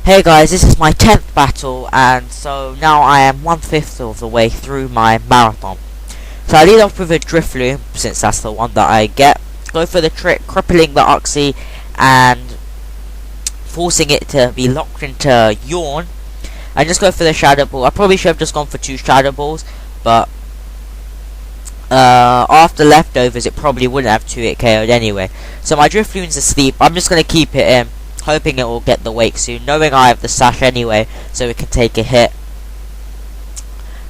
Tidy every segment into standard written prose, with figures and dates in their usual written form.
Hey guys, this is my 10th battle, and so now I am 1/5 of the way through my marathon. So I lead off with a Drifloon, since that's the one that I get. Go for the trick, crippling the Oxy, and forcing it to be locked into Yawn. And just go for the Shadow Ball. I probably should have just gone for 2 Shadow Balls, but after leftovers it probably wouldn't have 2-hit KO'd anyway. So my Drifloon's asleep. I'm just going to keep it in, hoping it will get the wake soon, knowing I have the sash anyway, so it can take a hit,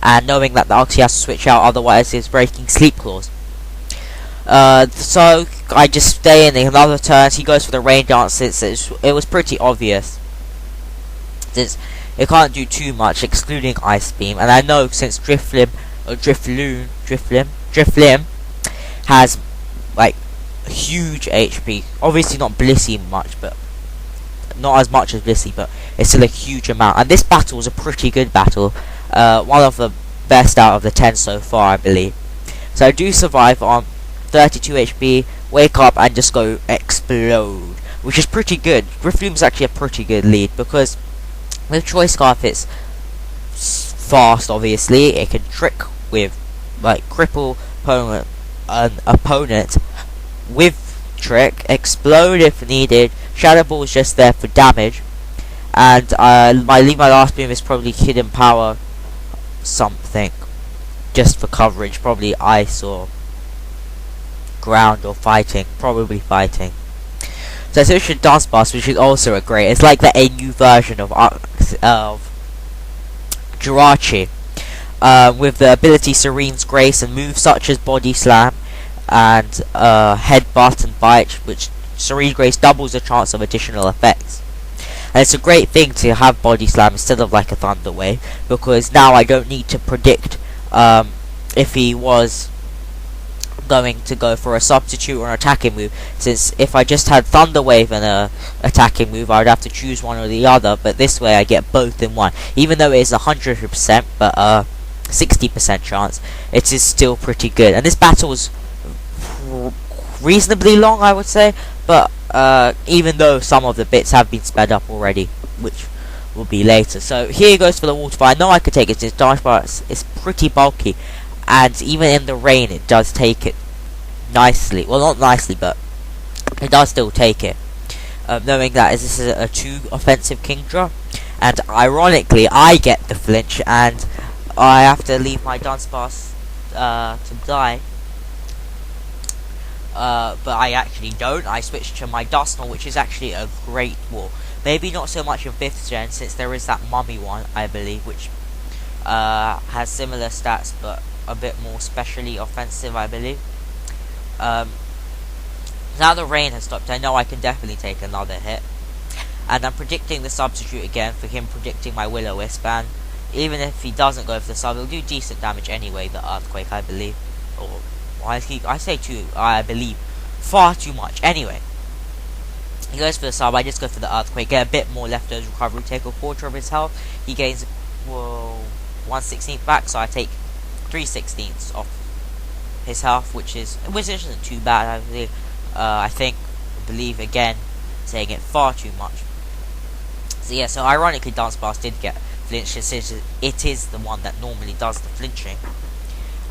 and knowing that the Oxy has to switch out, otherwise it's breaking Sleep Claws. So I just stay in another turn. He goes for the Rain Dance, since it was pretty obvious, since it can't do too much excluding Ice Beam, and I know since Drifloon has like huge HP, obviously not Blissey much, but not as much as Blissey, but it's still a huge amount. And this battle was a pretty good battle, one of the best out of the 10 so far, I believe. So I do survive on 32 HP, wake up and just go explode, which is pretty good. Drifloon's actually a pretty good lead, because with Choice Scarf it's fast, obviously. It can trick with, like, cripple an opponent with trick, explode if needed. Shadow Ball is just there for damage, and my last beam is probably hidden power something, just for coverage, probably ice or ground or fighting, probably fighting. So I switched to Dance Blast, which is also a great. It's like the new version of Jirachi, with the ability Serene's Grace and moves such as Body Slam and Headbutt and Bite, which Serene's Grace doubles the chance of additional effects. And it's a great thing to have Body Slam instead of like a Thunder Wave, because now I don't need to predict if he was going to go for a substitute or an attacking move, since if I just had Thunder Wave and a attacking move, I would have to choose one or the other, but this way I get both in one. Even though it is 100%, but 60% chance, it is still pretty good. And this battle was reasonably long, I would say, but even though some of the bits have been sped up already, which will be later. So here goes for the Waterfall. I know I could take it, since Dance Blast is pretty bulky, and even in the rain it does take it nicely. Well, not nicely, but it does still take it, knowing that this is a 2 offensive Kingdra, and ironically I get the flinch and I have to leave my Dance Blast to die. But I actually don't. I switched to my Dusknoir, which is actually a great wall. Maybe not so much in 5th gen, since there is that Mummy one, I believe, which has similar stats but a bit more specially offensive, I believe. Now the rain has stopped, I know I can definitely take another hit, and I'm predicting the substitute again for him predicting my Will-O-Wisp, and even if he doesn't go for the sub, he'll do decent damage anyway, the Earthquake, I believe. Or I say too, I believe far too much. Anyway, he goes for the sub, I just go for the Earthquake, get a bit more leftovers recovery, take a quarter of his health. He gains 1/16 back, so I take 3/16 off his health, which isn't too bad. I believe again, saying it far too much. So yeah, so ironically Dance Blast did get flinch, since it is the one that normally does the flinching,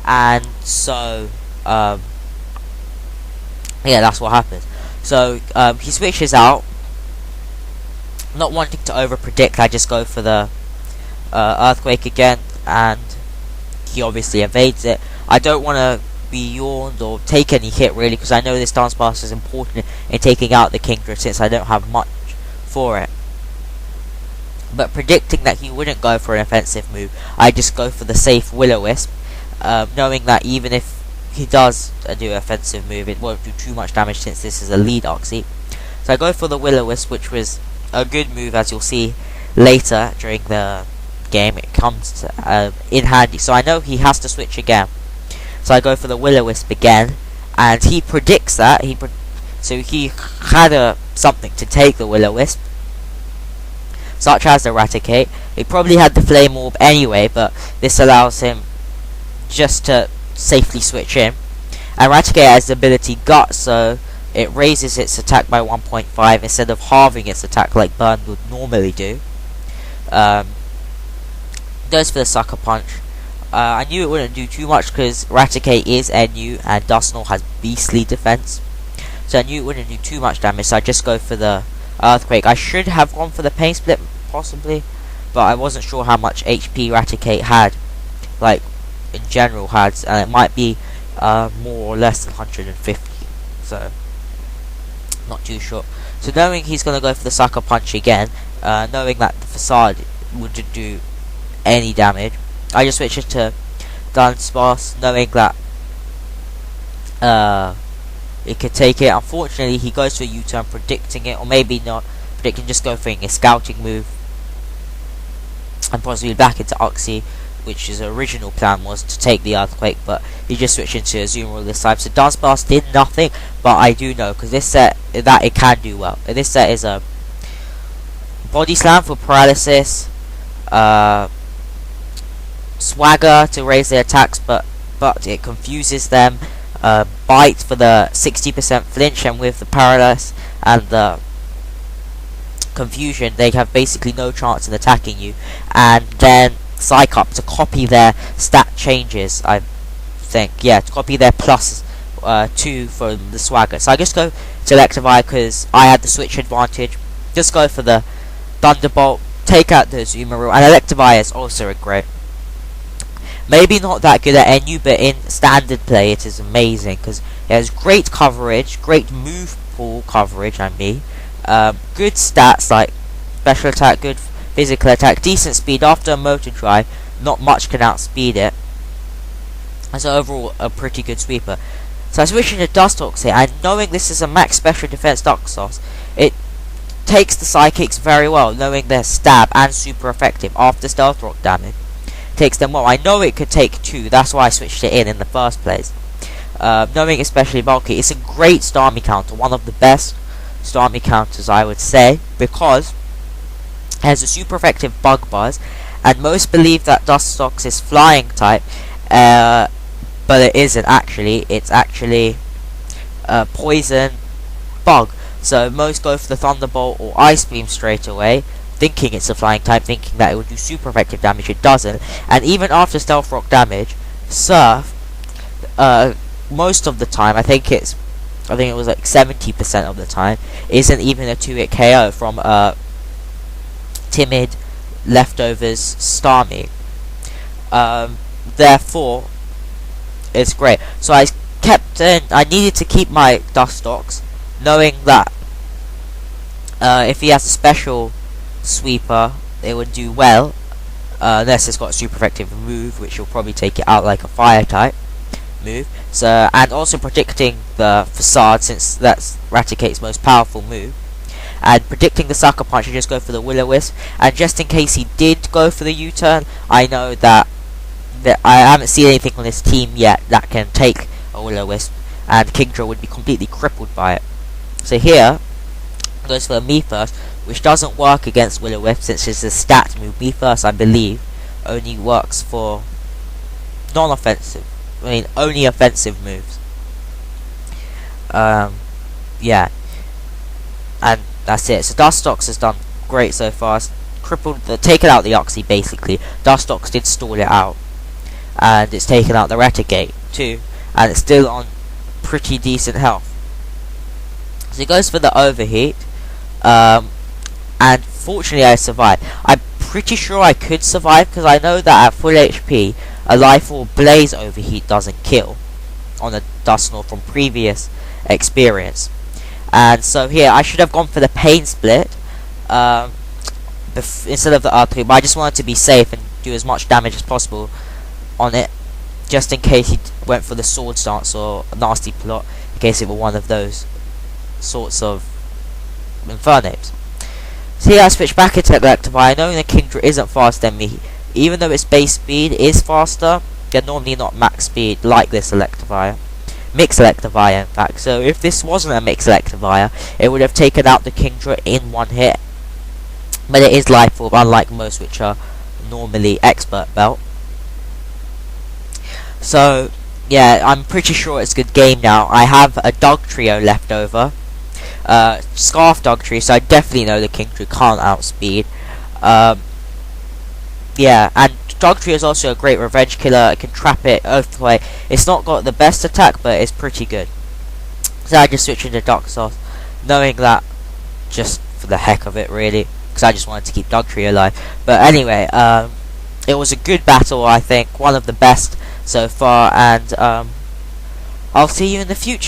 and so yeah, that's what happens. So he switches out, not wanting to over predict, I just go for the Earthquake again, and he obviously evades it. I don't want to be yawned or take any hit really, because I know this Dance Blast is important in taking out the Kingdra, since I don't have much for it. But predicting that he wouldn't go for an offensive move, I just go for the safe Will-O-Wisp, knowing that even if he does do an offensive move, it won't do too much damage, since this is a lead Oxy. So I go for the Will-O-Wisp, which was a good move, as you'll see later during the game. It comes in handy, so I know he has to switch again. So I go for the Will-O-Wisp again, and he predicts that. So he had something to take the Will-O-Wisp, such as Eradicate. He probably had the Flame Orb anyway, but this allows him just to safely switch in. Eradicate has the ability Gut, so it raises its attack by 1.5 instead of halving its attack like Burn would normally do. Goes for the Sucker Punch. I knew it wouldn't do too much because Raticate is NU and Dusknoir has beastly defense. So I knew it wouldn't do too much damage, so I just go for the Earthquake. I should have gone for the Pain Split, possibly, but I wasn't sure how much HP Raticate had, like, in general had, and it might be more or less than 150, so not too sure. So knowing he's going to go for the Sucker Punch again, knowing that the Facade wouldn't do any damage, I just switched it to Dunsparce, knowing that it could take it. Unfortunately, he goes for a U-turn, predicting it, or maybe not predicting, just go for a scouting move, and possibly back into Uxie, which his original plan was to take the Earthquake, but he just switched into Azumarill this time. So Dunsparce did nothing, but I do know, because this set, that it can do well. This set is a Body Slam for paralysis, Swagger to raise their attacks, but it confuses them, Bite for the 60% flinch, and with the paralysis and the confusion, they have basically no chance in attacking you. And then Psych Up to copy their stat changes, I think, yeah, to copy their plus 2 from the Swagger. So I just go to Electivire because I had the switch advantage. Just go for the Thunderbolt, take out the Azumarill, and Electivire is also a great. Maybe not that good at NU, but in standard play it is amazing because it has great coverage, great move pool coverage, good stats like special attack, good physical attack, decent speed. After a motor drive, not much can outspeed it. And so overall, a pretty good sweeper. So I switch into Dustox here, and knowing this is a max special defense Dustox, it takes the Psychics very well, knowing they're stab and super effective after Stealth Rock damage. Takes them well. I know it could take 2, that's why I switched it in the first place. Knowing especially bulky, it's a great Starmie counter, one of the best Starmie counters I would say, because it has a super effective Bug Buzz, and most believe that Dustox is flying type, but it isn't actually. It's actually Poison Bug. So most go for the Thunderbolt or Ice Beam straight away, thinking it's a flying type, thinking that it would do super effective damage. It doesn't, and even after Stealth Rock damage, Surf, most of the time, I think it was like 70% of the time, isn't even a 2-hit KO from Timid Leftovers Starmie. Therefore, it's great. So I needed to keep my Dustox, knowing that if he has a special sweeper, it would do well, unless it's got a super effective move, which will probably take it out like a fire type move. So, and also predicting the Facade, since that's Raticate's most powerful move, and predicting the Sucker Punch, you just go for the Will-O-Wisp. And just in case he did go for the U-turn, I know that I haven't seen anything on this team yet that can take a Will-O-Wisp, and Kingdra would be completely crippled by it. So here goes for Me First, which doesn't work against Will-O-Wisp since it's a stat move. Me First, I believe, only works for non-offensive, only offensive moves. Yeah, and that's it. So Dustox has done great so far. It's taken out the Uxie basically. Dustox did stall it out, and it's taken out the Raticate too, and it's still on pretty decent health. So he goes for the Overheat, and fortunately I survived. I'm pretty sure I could survive because I know that at full HP a Life Orb Blaze Overheat doesn't kill on a Dusknoir from previous experience. And so here I should have gone for the Pain Split instead of the Earthquake, but I just wanted to be safe and do as much damage as possible on it, just in case he went for the Sword Stance or a nasty plot, in case it were one of those sorts of Infernape. So here I switch back into Electivire, knowing that Kingdra isn't faster than me. Even though its base speed is faster, they're normally not max speed like this Electivire. Mix Electivire, in fact. So if this wasn't a Mix Electivire, it would have taken out the Kingdra in one hit. But it is Life Orb, unlike most which are normally Expert Belt. So yeah, I'm pretty sure it's a good game now. I have a Dog Trio left over. Scarf Dog Trio, so I definitely know the Kingdra can't outspeed. Yeah, and Dogtree is also a great revenge killer. It can trap it, Earthquake. It's not got the best attack, but it's pretty good. So I just switched into Dark Sauce, knowing that just for the heck of it, really, because I just wanted to keep Dogtree alive. But anyway, it was a good battle, I think, one of the best so far, and I'll see you in the future.